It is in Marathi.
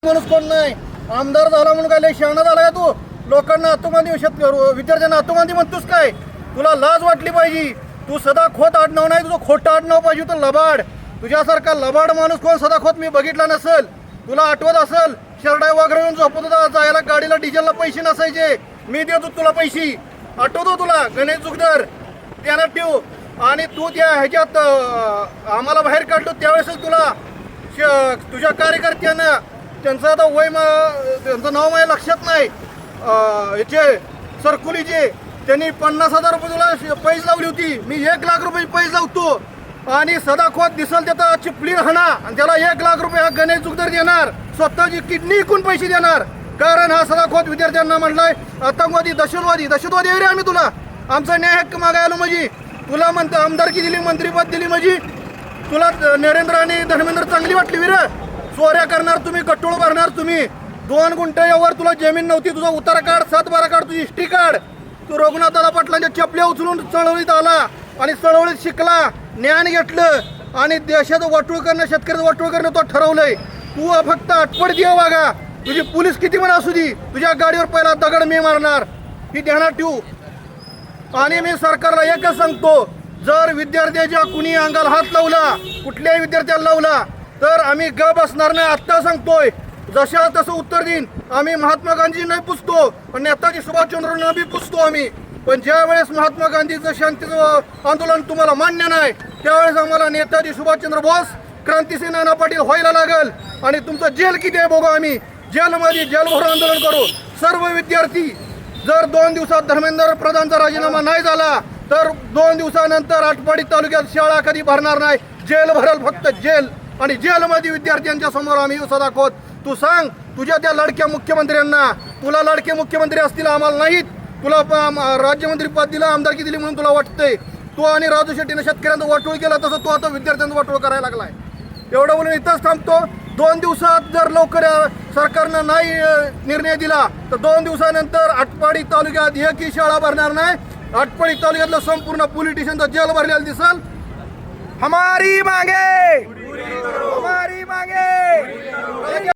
माणूस कोण नाही. आमदार झाला म्हणून काय लय शहाणा झाला का तू? लोकांना आत्मगांधी विद्यार्थ्यांना आत्मगांधी म्हणतोस काय? तुला लाज वाटली पाहिजे. तू सदा खोत आडनाव नाही, तुझं खोटं आडनाव पाहिजे तर लबाड. तुझ्यासारखा लबाड माणूस कोण सदा खोत मी बघितला नसेल. तुला आठवत असेल शरडाई वाघरून झोपत होता, जायला गाडीला डिझेलला पैसे नसायचे, मी देतो तुला पैसे. आठवतो तुला गणेश जुगदर त्यानं ठेव. आणि तू त्या ह्याच्यात आम्हाला बाहेर काढलो त्यावेळेसच तुला तुझ्या कार्यकर्त्यांना त्यांचं आता वय त्यांचं नाव माझ्या लक्षात नाही, याचे सरकुलीचे, त्यांनी 50,000 रुपये तुला पैसे लावली होती. मी 1 लाख रुपये पैसे लावतो आणि सदाखोत दिसल त्याचा चिपली हाणा आणि त्याला 1 लाख रुपये हा गणेश जुगदर देणार. स्वतःची किडनी विकून पैसे देणार. कारण हा सदाखोत विद्यार्थ्यांना म्हणलाय आतंकवादी दहशतवादी आहे रे आम्ही. तुला आमचा न्याय हक्क मागायला म्हणजे तुला म्हणतं आमदारकी दिली, मंत्रीपद दिली म्हणजे तुला नरेंद्र आणि धर्मेंद्र चांगली वाटली विर. चोऱ्या करणार तुम्ही, कट्टोळ भरणार तुम्ही. 2 गुंठे यावर तुला जमीन नव्हती. तुझा उतारा काढ, 7-12 काढ, तुझी हिस्ट्री काढ. तू रघुनाथदादा पाटलांच्या चपल्या उचलून चळवळीत आला आणि चळवळीत शिकला, ज्ञान घेतलं आणि देशाचं वाटोळ करणं, शेतकऱ्याचं वाटोळ करणं तो ठरवलंय. तू फक्त आठवड दे वागा. तुझी पोलीस किती पण असू दे, तुझ्या गाडीवर पहिला दगड मी मारणार, ही ध्यानात ठेवू. आणि मी सरकारला एकच सांगतो, जर विद्यार्थ्याच्या कुणी अंगाला हात लावला, कुठल्याही विद्यार्थ्याला लावला तर आम्ही ग बसणार नाही. आत्ता सांगतोय, जशा तसं उत्तर देईन. आम्ही महात्मा गांधी नाही पुजतो, पण नेताजी सुभाषचंद्रांना बी पुजतो आम्ही. पण ज्या वेळेस महात्मा गांधीचं शांतीचं आंदोलन तुम्हाला मान्य नाही, त्यावेळेस आम्हाला नेताजी सुभाषचंद्र बोस, क्रांतिसिंह नाना पाटील व्हायला लागल. आणि तुमचं जेल किती आहे बघू, आम्ही जेलमध्ये जेलभर आंदोलन करू. सर्व विद्यार्थी जर 2 दिवसात धर्मेंद्र प्रधानचा राजीनामा नाही झाला तर 2 दिवसानंतर आटपाडी तालुक्यात शाळा कधी भरणार नाही. जेल भरल, फक्त जेल. आणि जेलमध्ये विद्यार्थ्यांच्या समोर आम्ही दाखवत. तू सांग तुझ्या त्या लडक्या मुख्यमंत्र्यांना, तुला लडके मुख्यमंत्री असतील, आम्हाला नाहीत. तुला राज्यमंत्री पद दिलं, आमदारकी दिली म्हणून तुला वाटतंय. तू आणि राजू शेट्टीने शेतकऱ्यांचा वाटोळ केला, तसं तू आता विद्यार्थ्यांचा वाटोळ करायला लागलाय. एवढं बोलून इथंच थांबतो. 2 दिवसात जर लवकर सरकारनं नाही निर्णय दिला तर 2 दिवसानंतर आटपाडी तालुक्यात एकही शाळा भरणार नाही. आटपाडी तालुक्यातलं संपूर्ण पोलीस स्टेशनचा जेल भरलेला दिसल. हमारी मांगे